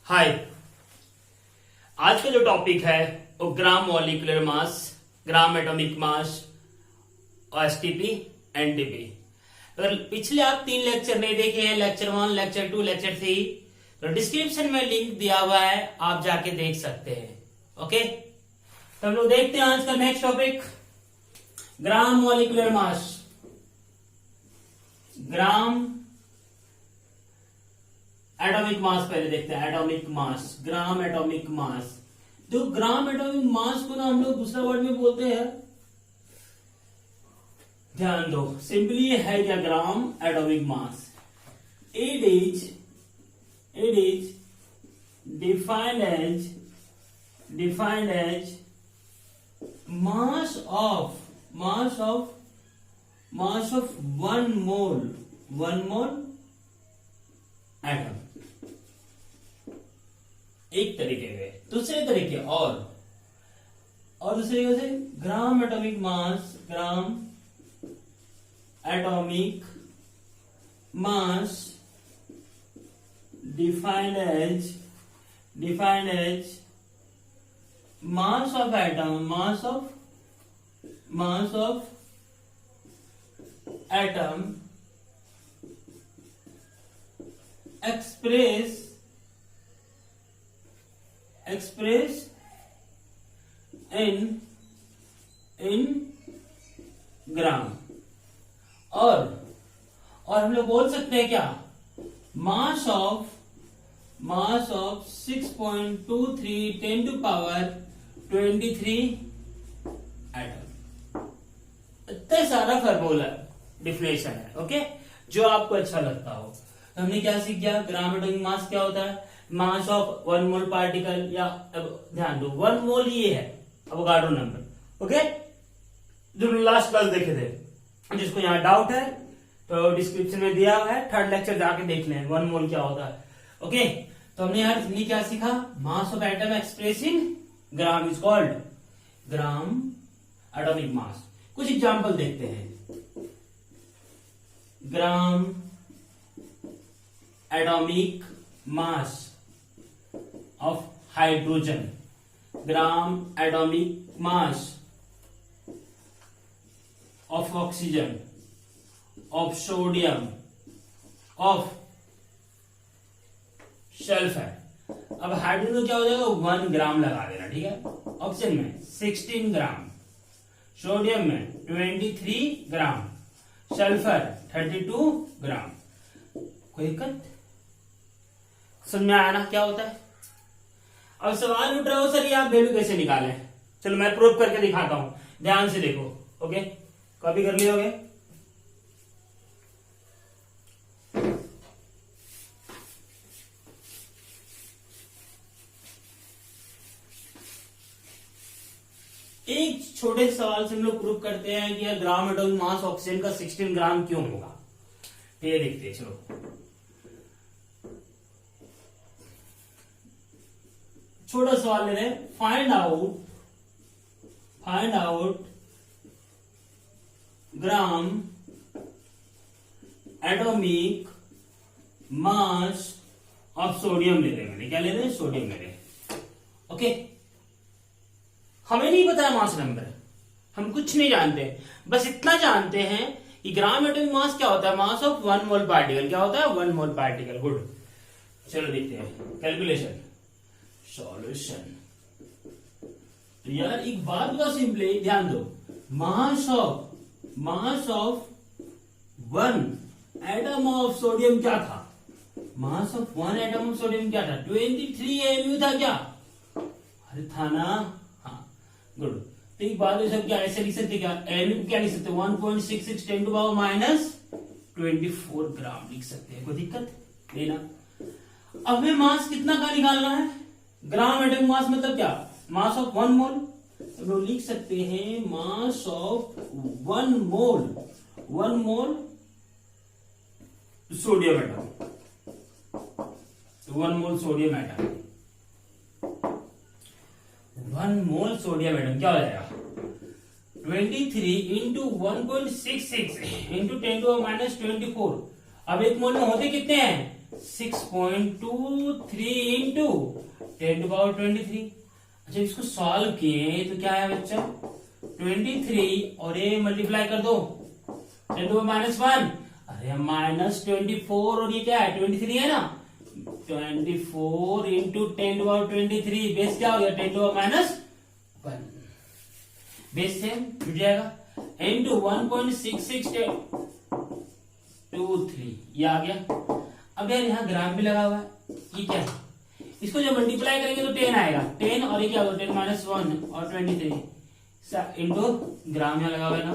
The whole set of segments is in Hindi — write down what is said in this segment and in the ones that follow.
हाय, आज का जो टॉपिक है वो gram molecular mass, gram atomic मास और एसटीपी एनटीपी। अगर पिछले आप 3 लेक्चर नहीं देखे हैं, लेक्चर 1, लेक्चर 2, लेक्चर 3, तो डिस्क्रिप्शन में लिंक दिया हुआ है, आप जाके देख सकते हैं। ओके, तो हम लोग देखते हैं आज का next topic, gram molecular mass. Gram atomic मास पहले देखते हैं। एटॉमिक मास, ग्राम एटॉमिक मास। तो ग्राम एटॉमिक मास को ना हम लोग दूसरा वर्ड में बोलते हैं, ध्यान दो, सिंपली है क्या, gram atomic mass. It is defined as mass of one mole atom. एक तरीके से, दूसरे तरीके और दूसरे तरीके से gram atomic mass, gram atomic mass defined as mass of atom, mass of atom express in gram. और हम लोग बोल सकते हैं क्या, mass of 6.23 10 to power 23 atom. इतना सारा फार्मूला डिफिनेशन है, ओके, जो आपको अच्छा लगता हो। तो हमने क्या सीख गया, ग्राम एटॉमिक मास क्या होता है, मास ऑफ 1 मोल पार्टिकल, या ध्यान दो 1 मोल ये है अवोगाड्रो नंबर। ओके, जो लास्ट क्लास देखे थे, जिसको यहाँ डाउट है तो डिस्क्रिप्शन में दिया हुआ है, 3rd लेक्चर जाके देख लें 1 मोल क्या होता है। ओके, तो हमने क्या सीखा, मास of atom express in gram is called gram atomic मास। कुछ एग्जांपल देखते हैं। ग्राम atomic mass of hydrogen, gram atomic mass of oxygen, of sodium, of sulfur। अब हाइड्रोजन में क्या हो जाएगा, 1 ग्राम लगा देना, ठीक है। ऑक्सीजन में 16 ग्राम, सोडियम में 23 ग्राम, सल्फर 32 ग्राम। कोई दिक्कत समझ में आया ना क्या होता है। अब सवाल उठ रहा हो, सर ये आप वैल्यू कैसे निकालें। चलो मैं प्रूव करके दिखाता हूं, ध्यान से देखो। ओके, कॉपी कर लियोगे। एक छोटे सवाल से हम लोग प्रूव करते हैं कि यार ग्राम एटॉमिक मास ऑक्सीजन का 16 ग्राम क्यों होगा। ये देखते हैं, चलो छोटा सवाल ले रहे हैं। Find out gram atomic mass of sodium ले रहे हैं। मैंने क्या ले रहे हैं, सोडियम ले रहे हैं। ओके, हमें नहीं पता है मास नंबर, हम कुछ नहीं जानते, बस इतना जानते हैं कि ग्राम एटॉमिक मास क्या होता है, मास ऑफ 1 मोल पार्टिकल। क्या होता है, 1 मोल पार्टिकल। गुड, चलो देखते हैं कैलकुलेशन, सॉल्यूशन। तो यार एक बात का सिंपली ध्यान दो, मास ऑफ 1 एटम ऑफ सोडियम क्या था, मास ऑफ 1 एटम ऑफ सोडियम क्या था, 23 AMU था क्या, अरे था ना, हाँ गुड। तो एक बात सब क्या ऐसे लिख सकते, क्या AMU क्या लिख सकते, 1.66 10 to power -24 ग्राम लिख सकते हैं। कोई दिक्कत नहीं ना। अब हमें मास कितना का निकालना है, ग्राम एटॉमिक मास मतलब क्या, मास ऑफ 1 मोल। तो लोग लिख सकते हैं मास of 1 mole sodium atom, 1 mole sodium atom, 1 mole sodium atom क्या हो जाएगा, 23 इंटू 1.66 इंटू 10 to the -24। अब एक मोल में होते कितने हैं, 6.23 इंटू 10⁻23। अच्छा इसको सॉल्व किए तो क्या है बच्चा 23 और ये मल्टीप्लाई कर दो 10⁻⁻1। अरे -24 और ये क्या है 23 है ना 24 इंटू 10⁻23 बेस क्या हो गया 10⁻⁻1 बेस से जुड़ जाएगा इंटू 1.6623 ये आ गया। अब यार यहाँ ग्राम भी लगा हुआ है ये क्या है इसको जब मल्टीप्लाई करेंगे तो 10 आएगा 10 और ये क्या होगा 10⁻1 और 23 इंटू ग्राम यहाँ लगा हुआ है ना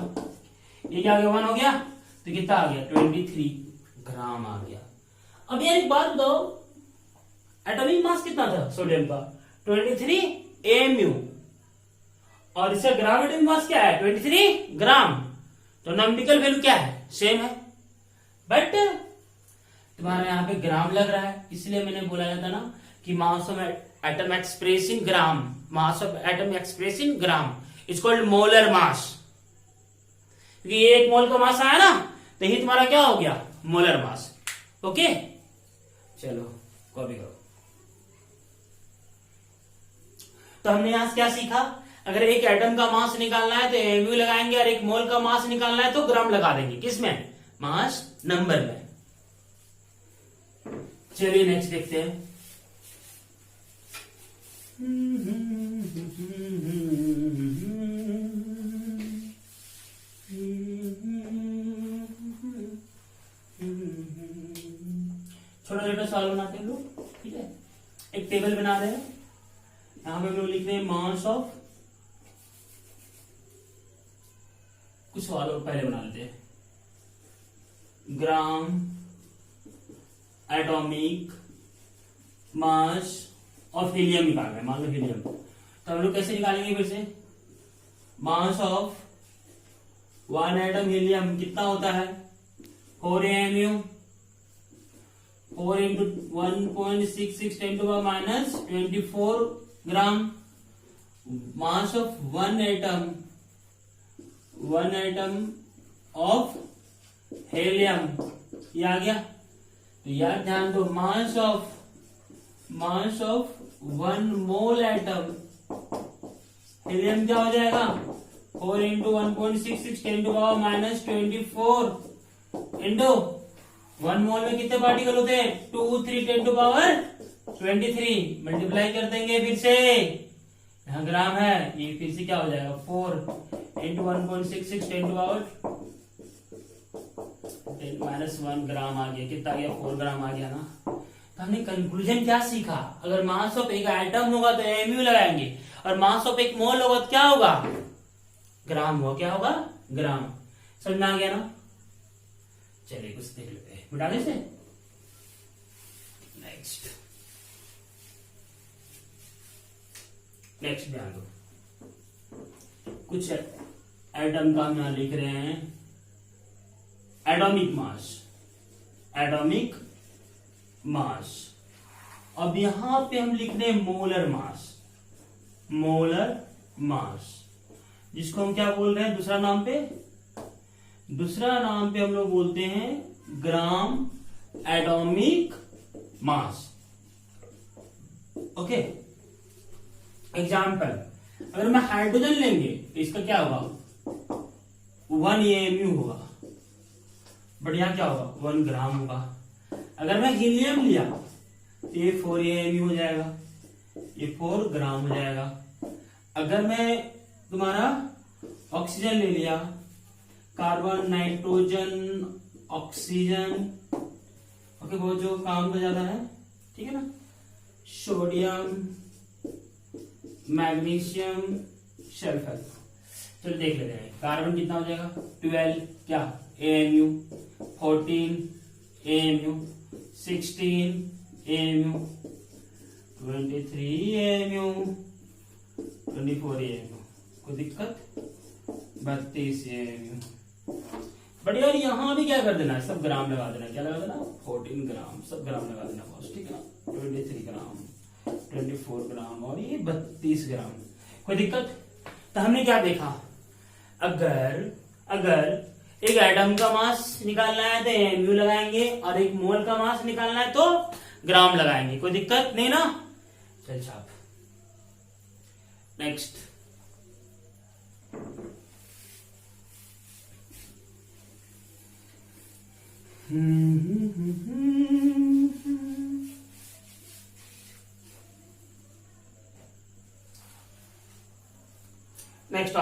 ये क्या हो गया 1 हो गया तो कितना आ गया 23 ग्राम आ गया। अब यार एक बात बताओ एटॉमिक मास कितना था सोडियम का 23 AMU और इसका ग्राविटी मास क्या है 23 ग्राम तो नंबरिकल वैल्यू क्या है सेम है बट तुम्हारा यहाँ पे ग्राम लग रहा है इसलिए मैंने बोला था ना कि मास of atom express in gram mass of atom express in gram it's called molar mass क्योंकि ये एक मोल का मास आया ना तो ये तुम्हारा क्या हो गया मोलर मास। ओके चलो कॉपी करो। तो हमने यहां से क्या सीखा अगर एक एटम का मास निकालना है तो एमयू लगाएंगे और एक मोल का मास निकालना है तो ग्राम लगा देंगे किसमें मास नंबर में। चलिए नेक्स्ट देखते हैं। छोटा छोटा सवाल बनाते हैं लोग ठीक है। एक टेबल बना रहे हैं यहां पे हम लोग लिख रहे हैं मास ऑफ कुछ सवाल और पहले बना लेते हैं ग्राम एटॉमिक मास ऑफ हीलियम निकालना है मान लो हीलियम तो हम लोग कैसे निकालेंगे फिर से मास ऑफ 1 एटम हीलियम कितना होता है 4 AMU 4 into 1.66 10⁻⁻24 gram mass of 1 atom of helium ये आ गया। तो यार ध्यान दो मास ऑफ 1 मोल एटम हीलियम क्या हो जाएगा 4 इंटू 1.66 10⁻⁻24 इंटू 1 मोल में कितने पार्टिकल होते हैं 2 3 10⁻23 मल्टीप्लाई कर देंगे फिर से यहाँ ग्राम है ये फिर से क्या हो जाएगा 4 इंटू 1.66 10⁻⁻1 ग्राम आ गया कितना आ गया 4 ग्राम आ गया ना। तो हमने कंक्लूजन क्या सीखा अगर मास ऑफ एक एटम होगा तो एमयू लगाएंगे और मास ऑफ एक मोल होगा तो क्या होगा ग्राम होगा क्या होगा ग्राम। समझ में आ गया ना। चलिए कुछ देख लेते हैं मिटाने से नेक्स्ट ध्यान दो कुछ एटम का हम यहां लिख रहे हैं एटॉमिक मास। अब यहां पे हम लिख रहे हैं मोलर मास जिसको हम क्या बोल रहे हैं दूसरा नाम पे हम लोग बोलते हैं ग्राम एटॉमिक मास। ओके एग्जाम्पल अगर मैं हाइड्रोजन लेंगे तो इसका क्या होगा 1 AMU होगा बट यहां क्या होगा 1 ग्राम होगा। अगर मैं हीलियम लिया तो ये 4 AMU हो जाएगा ये 4 ग्राम हो जाएगा। अगर मैं तुम्हारा ऑक्सीजन ले लिया कार्बन नाइट्रोजन ऑक्सीजन ओके वो जो काम का ज्यादा है ठीक है ना सोडियम मैग्नीशियम सल्फर। चलो देख लेते हैं कार्बन कितना हो जाएगा 12 क्या AMU 14 AMU 16 AMU 23 AMU 24 AMU कोई दिक्कत 32 AMU। बट यार यहाँ भी क्या कर देना है सब ग्राम लगा देना क्या लगा देना 14 ग्राम सब ग्राम लगा देना बॉस ठीक है ना 23 ग्राम 24 ग्राम और ये 32 ग्राम कोई दिक्कत। तो हमने क्या देखा अगर एक एटम का मास निकालना है तो एमयू लगाएंगे, और एक मोल का मास निकालना है तो ग्राम लगाएंगे। कोई दिक्कत नहीं ना? चल छाप। नेक्स्ट, नेक्स्ट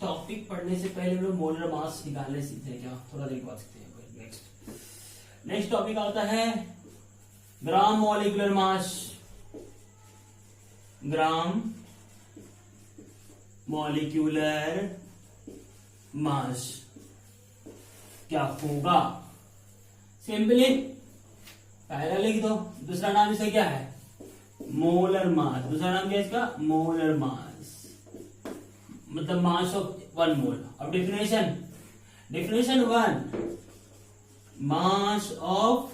टॉपिक पढ़ने से पहले हम लोग मोलर मास निकालने सीखते हैं क्या? थोड़ा देर बाद सीखते हैं। नेक्स्ट टॉपिक आता है gram molecular mass. Gram molecular mass क्या होगा? सिंपली पहला लिख दो, दूसरा नाम इसे क्या है? Molar mass. दूसरा नाम क्या है इसका? मोलर मास, मतलब मास ऑफ 1 मोल। अब definition 1, mass of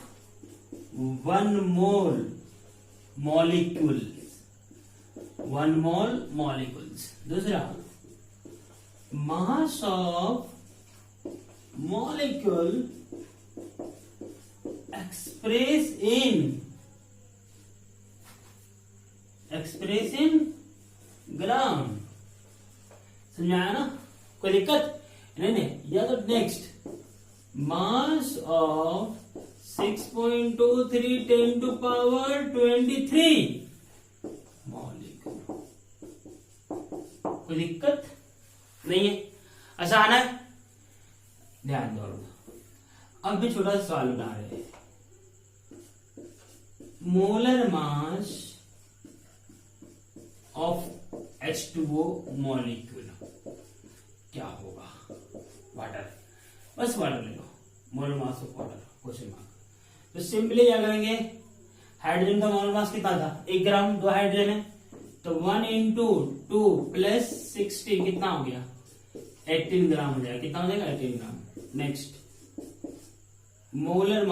1 mole molecule, 1 mole molecules. दूसरा, mass of molecule express in gram. समझ आया ना? कोई दिक्कत नहीं? या तो next, mass of 6.23 10 to power 23 molecule. कोई दिक्कत नहीं है? आसान है? ध्यान दो। अब भी छोटा सा सवाल बना रहे हैं। Molar mass of H2O molecule क्या होगा? वाटर, बस वाटर ले लो। Molar mass of water, question mark. तो सिंपली क्या करेंगे? हाइड्रोजन का मोलर मास कितना था? 1 ग्राम। 2 हाइड्रोजन है तो 1 into 2 + 16 कितना हो गया? 18 ग्राम हो जाएगा। कितना हो जाएगा? 18 ग्राम। Next, molar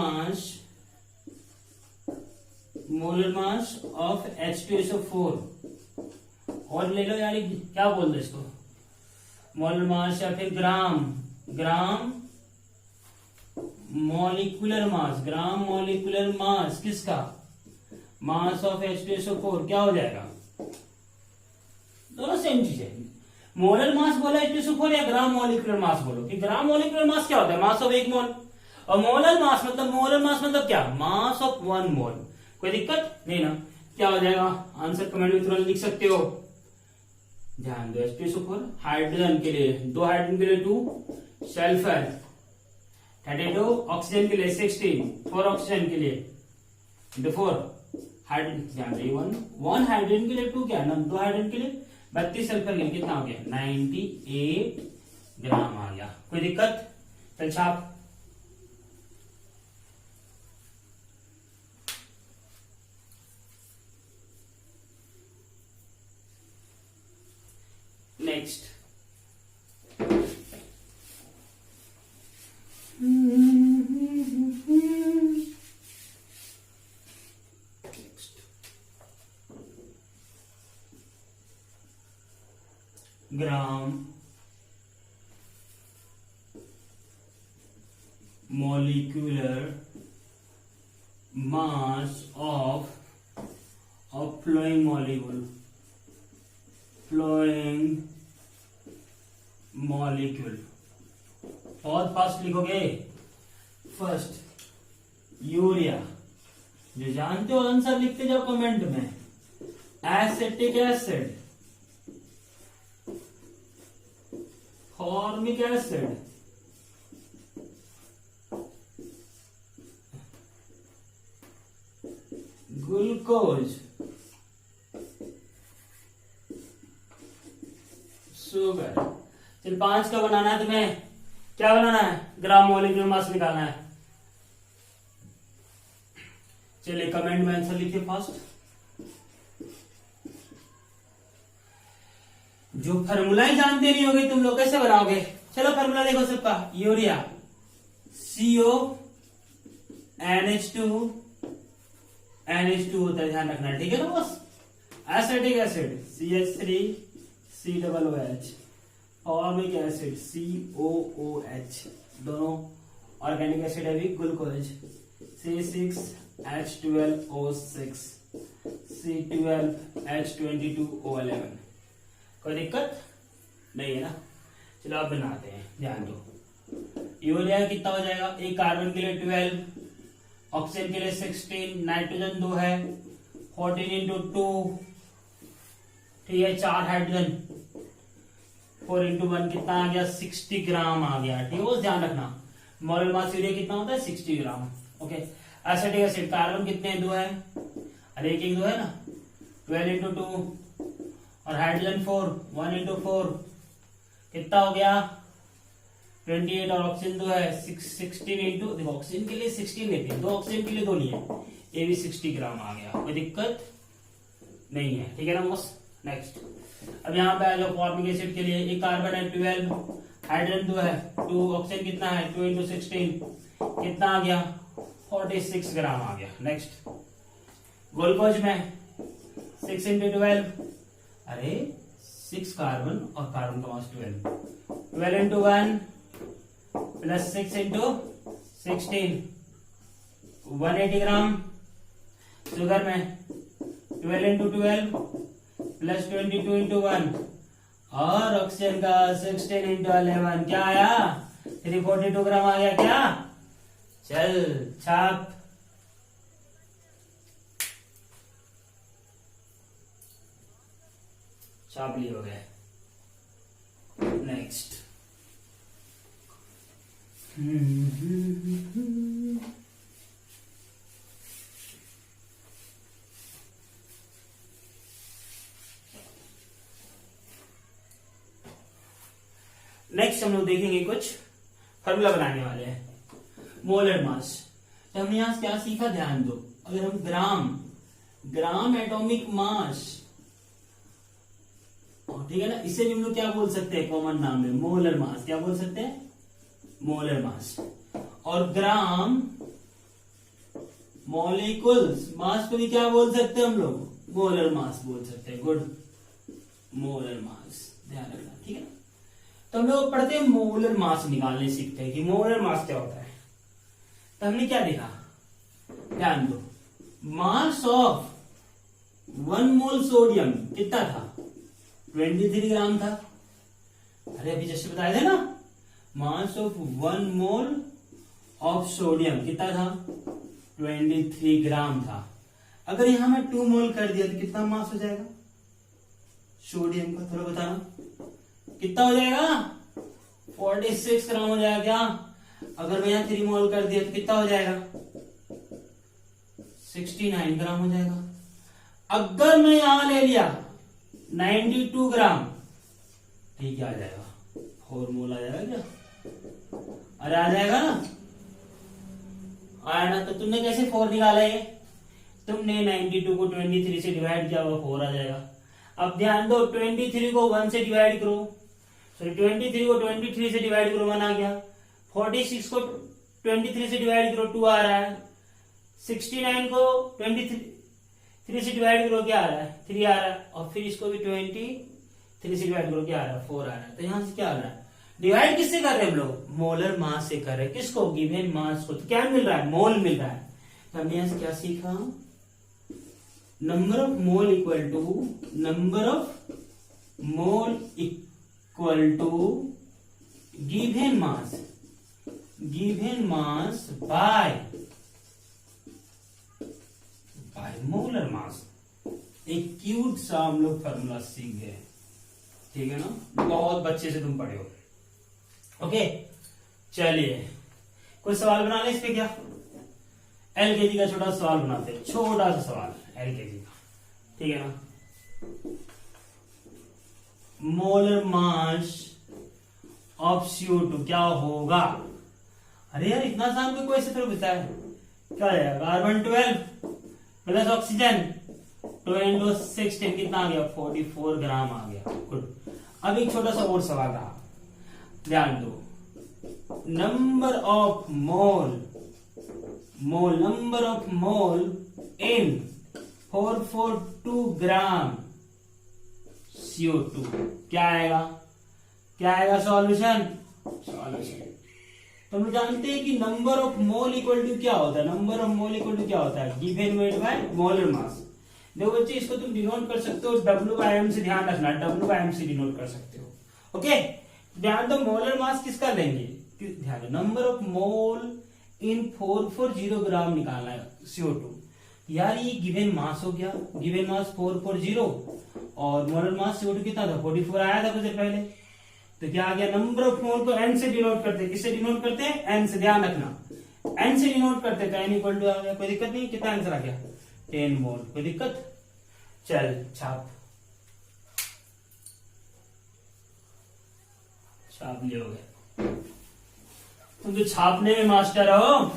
mass of H2SO4 और ले लो यार, क्या बोल दो इसको? मोलर मास या फिर gram molecular mass. Gram molecular mass किसका? मास ऑफ H2SO4 क्या हो जाएगा? दोनों सेम चीज है। मोलर मास बोला H2SO4 या ग्राम मॉलिक्यूलर मास बोलो। कि ग्राम मॉलिक्यूलर मास क्या होता है? मास ऑफ 1 मोल। और मोलर मास मतलब क्या? मास ऑफ 1 मोल। कोई दिक्कत नहीं ना? क्या हो जाएगा? आंसर कमेंट में तुरंत लिख सकते हो। ध्यान दो, H2SO4 हाइड्रोजन के लिए 2 हाइड्रोजन के लिए 2, सल्फर 32, ऑक्सीजन के लिए 16, 4 ऑक्सीजन के लिए 4 हाइड्रोजन। ध्यान दो, 1 हाइड्रोजन के लिए 2 क्या? 2 हाइड्रोजन के लिए 32 सल्फर के लिए कितना हो गया? 98 ग्राम आ गया। कोई दिक्कत? चल छाप। Next, gram molecular mass of flowing molecule. बहुत फास्ट लिखोगे. फर्स्ट यूरिया, जो जानते हो आंसर लिखते जाओ कमेंट में. Acetic acid, formic acid, glucose, sugar. चल 5 का बनाना है तुम्हें. क्या बनाना है? ग्राम मॉलिक्यूलर मास निकालना है. चलिए कमेंट में आंसर लिखिए फास्ट. जो फार्मूला ही जानते नहीं होगे तुम लोग कैसे बनाओगे? चलो फार्मूला देखो सबका. यूरिया CO NH2 होता है, ध्यान रखना. ठीक है ना boss. Acetic acid CH3 COOH, formic acid COOH, दोनों ऑर्गेनिक एसिड है भी, ग्लूकोज C6H12O6 C12H22O11। कोई दिक्कत नहीं है ना। चलो आप बनाते हैं, ध्यान दो। यूरिया कितना हो जाएगा, एक कार्बन के लिए 12, ऑक्सीजन के लिए 16, नाइट्रोजन 2 है, 14 इंटू 2, ठीक है, 4 हाइड्रोजन, 4 इंटू 1 कितना आ गया, 60 ग्राम आ गया। ठीक है, वो ध्यान रखना। मोलर मास यूरिया कितना होता है, 60 ग्राम। ओके, एसिटिक एसिड कार्बन कितने, 2 है, अरे एक 2 है ना, 12 इंटू 2, और हाइड्रोजन 4, 1 इंटू 4 कितना हो गया, 28, और ऑक्सीजन 2 है, 16 इंटू, देखो ऑक्सीजन के लिए 16 लेते हैं, 2 ऑक्सीजन के लिए 2 लिए, ये भी 60 ग्राम आ गया। कोई दिक्कत नहीं है, ठीक है ना बॉस। नेक्स्ट, अब यहाँ पे आ जाओ फॉर्मिक एसिड के लिए, एक कार्बन है 12, हाइड्रोजन 2 है, 2 ऑक्सीजन कितना है, 2 इंटू 16 कितना आ गया, 46 ग्राम आ गया। नेक्स्ट, ग्लूकोज में 6 इंटू 12, अरे 6 कार्बन और कार्बन का मास 12 इंटू 1 प्लस 6 इंटू 16 180 ग्राम। शुगर में 12 इंटू 12 प्लस 22 इंटू 1, और ऑक्सीजन का 16 इंटू 11 क्या आया, 342 ग्राम आ गया। क्या, चल छाप। छाप लिए हो गए। नेक्स्ट, नेक्स्ट हम लोग देखेंगे कुछ फॉर्मूला बनाने वाले हैं। मोलर मास, तो हमने यहां क्या सीखा, ध्यान दो। अगर हम ग्राम एटॉमिक मास, ठीक है ना, इसे भी हम लोग क्या बोल सकते हैं, कॉमन नाम है मोलर मास। क्या बोल सकते हैं, मोलर मास। और ग्राम मॉलिक्यूल्स मास को भी क्या बोल सकते हैं हम लोग, मोलर मास बोल सकते हैं। गुड, मोलर मास, ध्यान रखना, ठीक है ना। तो हम लोग पढ़ते हैं मोलर मास निकालने सीखते हैं कि मोलर मास क्या होता है। तो हमने क्या देखा, ध्यान दो, मास ऑफ 1 मोल सोडियम कितना था, 23 ग्राम था। अरे अभी जैसे बताया था ना, मास ऑफ 1 मोल ऑफ सोडियम कितना था, 23 ग्राम था। अगर यहां मैं 2 मोल कर दिया तो कितना मास हो जाएगा सोडियम का, थोड़ा बताना कितना हो जाएगा, 46 ग्राम हो जाएगा। क्या, अगर मैं यहां 3 मोल कर दिया तो कितना हो जाएगा, 69 ग्राम हो जाएगा। अगर मैं यहां ले लिया 92 ग्राम, ठीक है, आ जाएगा 4 मोल आ जाएगा। क्या, अरे आ जाएगा ना, आया ना। तो तुमने कैसे 4 निकाला है, तुमने 92 को 23 से डिवाइड किया हुआ 4 आ जाएगा। अब ध्यान दो, 23 को 1 से डिवाइड करो, सॉरी 23 को 23 से डिवाइड करो, 1 आ गया। 46 को 23 से डिवाइड करो, 2 आ रहा है। 69 को 23 से डिवाइड करो, क्या आ रहा है, 3 आ रहा है। और फिर इसको भी 23 से डिवाइड करो, क्या आ रहा है, 4 आ रहा है। तो यहां से क्या आ रहा है, डिवाइड किससे कर रहे हैं हम लोग, मोलर मास से कर रहे हैं। किसको, गिवन मास को। तो क्या मिल रहा है, मोल मिल रहा है। तो हमने यहां से क्या सीखा, number of mole equal to given mass by molar mass. एक क्यूट सा हम लोग फॉर्मूला सीख गए, ठीक है ना, बहुत बच्चे से तुम पढ़े हो। ओके, चलिए कोई सवाल बना ले इस पे। क्या, एलकेजी का छोटा सवाल बनाते हैं, छोटा सा सवाल एलकेजी का, ठीक है ना। मोलर मास ऑफ CO2 क्या होगा। अरे यार इतना सा हमको कोई से फिर बताया, क्या आएगा, कार्बन 12 प्लस ऑक्सीजन 2 इंटू 16 कितना आ गया, 44 ग्राम आ गया। गुड। अब एक छोटा सा और सवाल रहा, ध्यान दो, number of mole in 442 gram CO2 क्या आएगा, क्या आएगा सॉल्यूशन? सॉल्यूशन। तो हम जानते हैं कि number of mole equal to क्या होता है, number of mole equal to क्या होता है, given weight by molar mass. देखो बच्चे इसको तुम डिनोट कर सकते हो W/m से, ध्यान रखना W/m से डिनोट कर सकते हो। ओके, ध्यान दो मोलर मास किसका लेंगे, ध्यान दो नंबर ऑफ मोल इन 440 ग्राम निकालना है CO2। यार ये गिवन मास हो गया, गिवन मास 440 और मोलर मास CO2 कितना था 44 आया था कुछ देर पहले। तो क्या आ गया, नंबर ऑफ मोल को n से डिनोट करते हैं, किससे डिनोट करते हैं, n से, ध्यान रखना n से डिनोट करते हैं, तो n इक्वल टू आ गया, कोई दिक्कत नहीं, कितना आंसर आ गया 10 मोल, कोई दिक्कत? चल छाप छाप ले, हो गया, तुम तो छापने में मास्टर हो।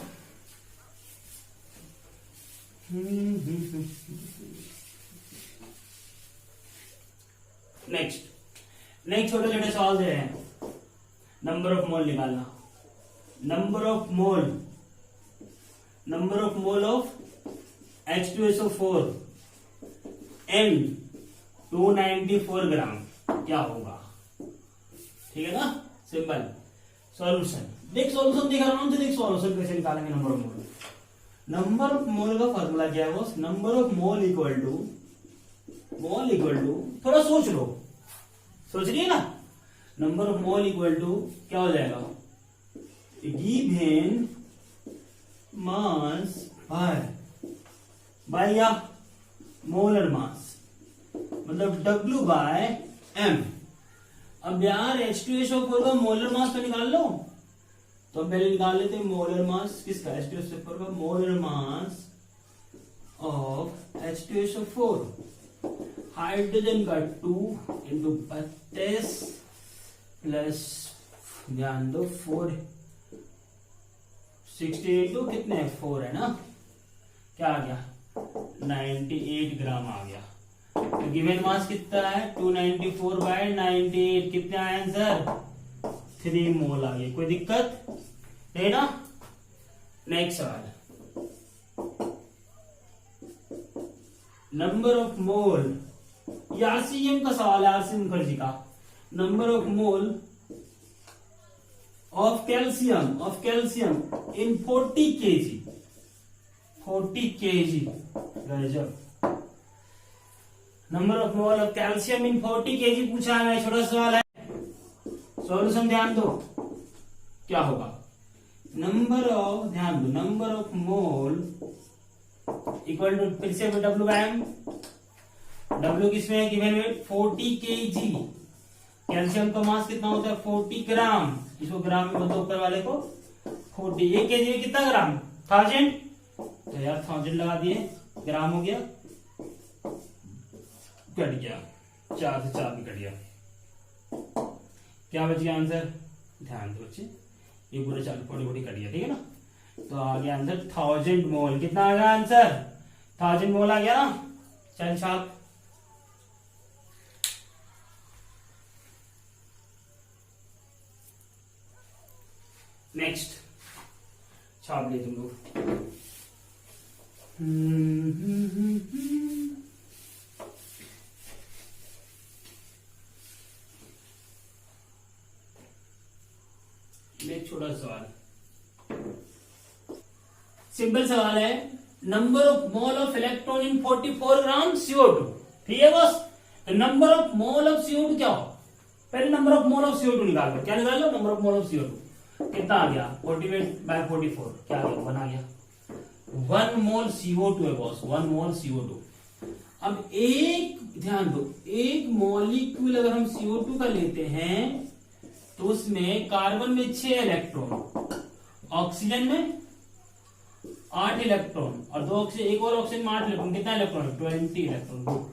नेक्स्ट छोटे छोटे सवाल दे रहे हैं, नंबर ऑफ मोल निकालना, number of mole of H2SO4 N 294 ग्राम क्या होगा, ठीक है ना, सिंपल। सॉल्यूशन देख, सॉल्यूशन दिखा रहा हूं, देख सॉल्यूशन कैसे निकालेंगे number of mole. Number of mole का फॉर्मूला क्या है boss, number of mole equal to थोड़ा सोच लो, सोच रही है ना, number of mole equal to क्या हो जाएगा, गिवन मास बाय या मोलर मास, मतलब W/m। अब यार H2SO4 का मोलर मास तो निकाल लो, तो पहले निकाल लेते हैं मोलर मास किसका, H2SO4 का, molar mass of H2SO4, hydrogen का 2 इंटू 32 प्लस, ध्यान दो 4 60 इंटू कितने 4 है ना, क्या आ गया 98 ग्राम आ गया। तो गिवन मास कितना है 294/98, कितना आंसर 3 मोल आ गया, कोई दिक्कत नहीं ना। नेक्स्ट सवाल, नंबर ऑफ मोल, आरसीएम का सवाल है, आरसीएम मुखर्जी का, number of mole of calcium in 40 kg, गजब, number of mole of calcium in 40 kg पूछा है, छोटा सवाल है, सॉल्यूशन ध्यान दो क्या होगा, number of mole equal to, फिर से W/m, W किसमें है गिवन वेट 40 kg, कैल्शियम का मास कितना होता है 40 ग्राम, इसको ग्राम में बताओ ऊपर वाले को 40, 1 kg में कितना ग्राम 1000, तो यार 1000 लगा दिए, ग्राम हो गया, कट गया 4 से 4 भी कट गया, क्या बच गया आंसर, ध्यान दो बच्चे, ये पूरे 4 40 कट गया, ठीक है ना, तो आ गया आंसर 1000 मोल, कितना आ गया आंसर 1000 मोल आ गया ना। चल छाप, नेक्स्ट छाप ले तुम लोग, एक छोटा सवाल, सिंपल सवाल है, number of mole of electron in 44 gram CO2, ठीक है बस, number of mole of CO2 क्या हो, पहले number of mole of CO2 निकाल लो, क्या निकाल लो, number of mole of CO2 कितना आ गया 48/44, क्या आ गया 1 आ गया, 1 मोल CO2 है बॉस, 1 मोल CO2। अब एक ध्यान दो, एक मॉलिक्यूल अगर हम CO2 का लेते हैं तो उसमें कार्बन में 6 इलेक्ट्रॉन, ऑक्सीजन में 8 इलेक्ट्रॉन और 2 ऑक्सीजन, एक और ऑक्सीजन में 8 इलेक्ट्रॉन, कितना इलेक्ट्रॉन 20 इलेक्ट्रॉन।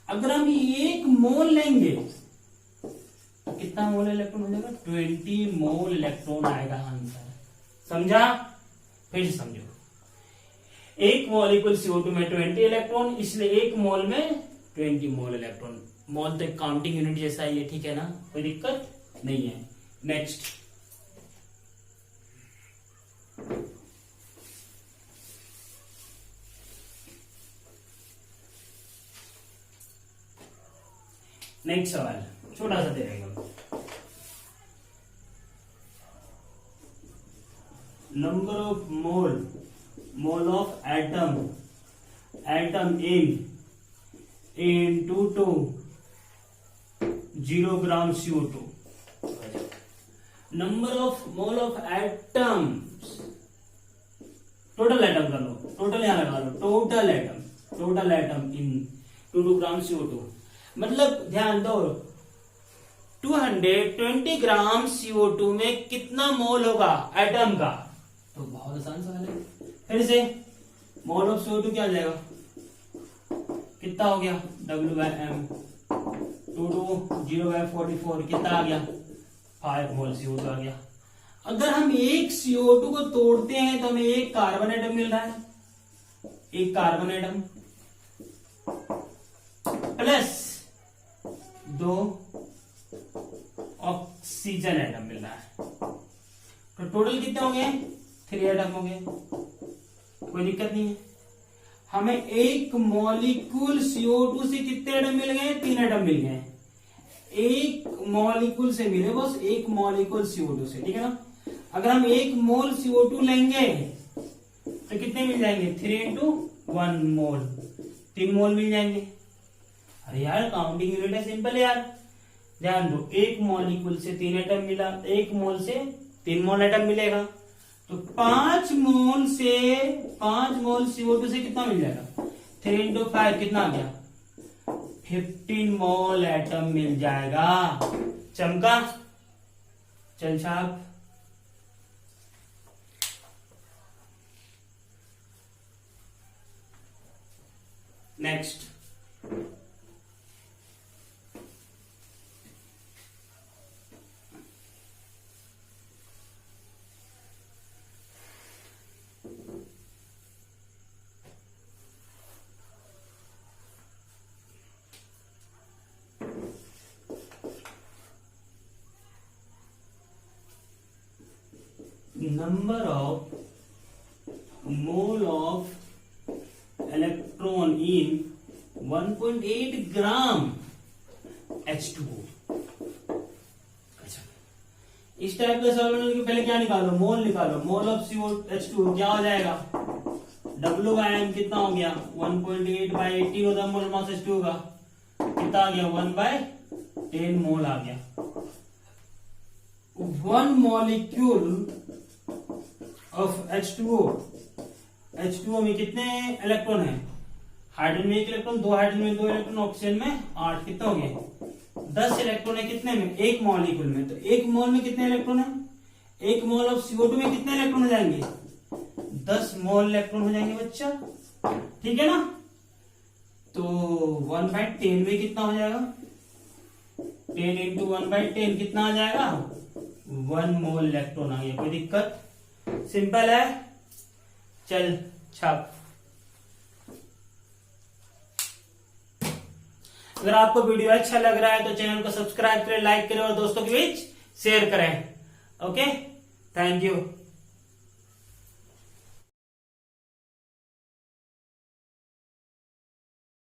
अगर हम 1 मोल लेंगे तो कितना मोल इलेक्ट्रॉन हो जाएगा 20 मोल इलेक्ट्रॉन आएगा आंसर, समझा, फिर से समझो, 1 मॉलिक्यूल CO2 में 20 इलेक्ट्रॉन, इसलिए 1 मोल में 20 मोल इलेक्ट्रॉन, मोल तो एक काउंटिंग यूनिट जैसा ही है, ठीक है ना, कोई दिक्कत नहीं है। नेक्स्ट सवाल छोटा सा दे रहेगा, number of mole of atom in 2 to 0 gram CO2। Number of mole of atoms, total atom कर लो, टोटल यहां लगा लो, total atom in 2 gram CO2। मतलब ध्यान दो, 220 ग्राम CO2 में कितना मोल होगा एटम का? तो बहुत आसान सवाल है। फिर से मोल ऑफ CO2 क्या आ जाएगा, कितना हो गया W/M, 2 to 0/44 कितना आ गया, 5 मोल CO2 आ गया। अगर हम एक CO2 को तोड़ते हैं तो हमें एक कार्बन एटम मिल रहा है, एक carbon atom plus 2 oxygen atom मिल रहा है। तो टोटल कितने हो गए, 3 एटम हो गए। कोई दिक्कत नहीं है। हमें एक मॉलिक्यूल CO2 से कितने एटम मिल गए, 3 एटम मिल गए। एक मॉलिक्यूल से मिले, बस एक मॉलिक्यूल CO2 से, ठीक है ना। अगर हम 1 मोल CO2 लेंगे तो कितने मिल जाएंगे, 3 into 1 मोल, 3 मोल मिल जाएंगे। अरे यार काउंटिंग यूनिट है, सिंपल यार। ध्यान दो, एक मॉलिक्यूल से 3 एटम मिला, 1 मोल से 3 मोल एटम मिलेगा। तो 5 मोल CO2 से कितना मिल जाएगा, 3 into 5 कितना आ गया, 15 मोल एटम मिल जाएगा। चमका, चल छाप। Next, number of mole of electron in 1.8 gram H2O। अच्छा, इस टाइप का सॉल्यूशन के पहले क्या निकालो, मोल निकालो। मोल ऑफ H2O क्या हो जाएगा, W/M कितना हो गया, 1.8/18 होता है मोल मास H2O का, कितना आ गया, 1/10 मोल आ गया। 1 मॉलिक्यूल ऑफ H2O में कितने इलेक्ट्रॉन है, हाइड्रोजन में 1 इलेक्ट्रॉन, 2 हाइड्रोजन में 2 इलेक्ट्रॉन, ऑक्सीजन में 8, कितना हो गए, 10 इलेक्ट्रॉन है कितने में, एक मॉलिक्यूल में। तो 1 मोल में कितने इलेक्ट्रॉन है, 1 मोल ऑफ CO2 में कितने इलेक्ट्रॉन हो जाएंगे, 10 मोल इलेक्ट्रॉन हो जाएंगे बच्चा, ठीक है ना। तो 1/10 में कितना हो जाएगा, 10 into 1/10 कितना आ जाएगा, 1 मोल इलेक्ट्रॉन आ गया। कोई दिक्कत, सिंपल है। चल छाप। अगर आपको वीडियो अच्छा लग रहा है तो चैनल को सब्सक्राइब करें, लाइक करें और दोस्तों के बीच शेयर करें। Okay, thank you.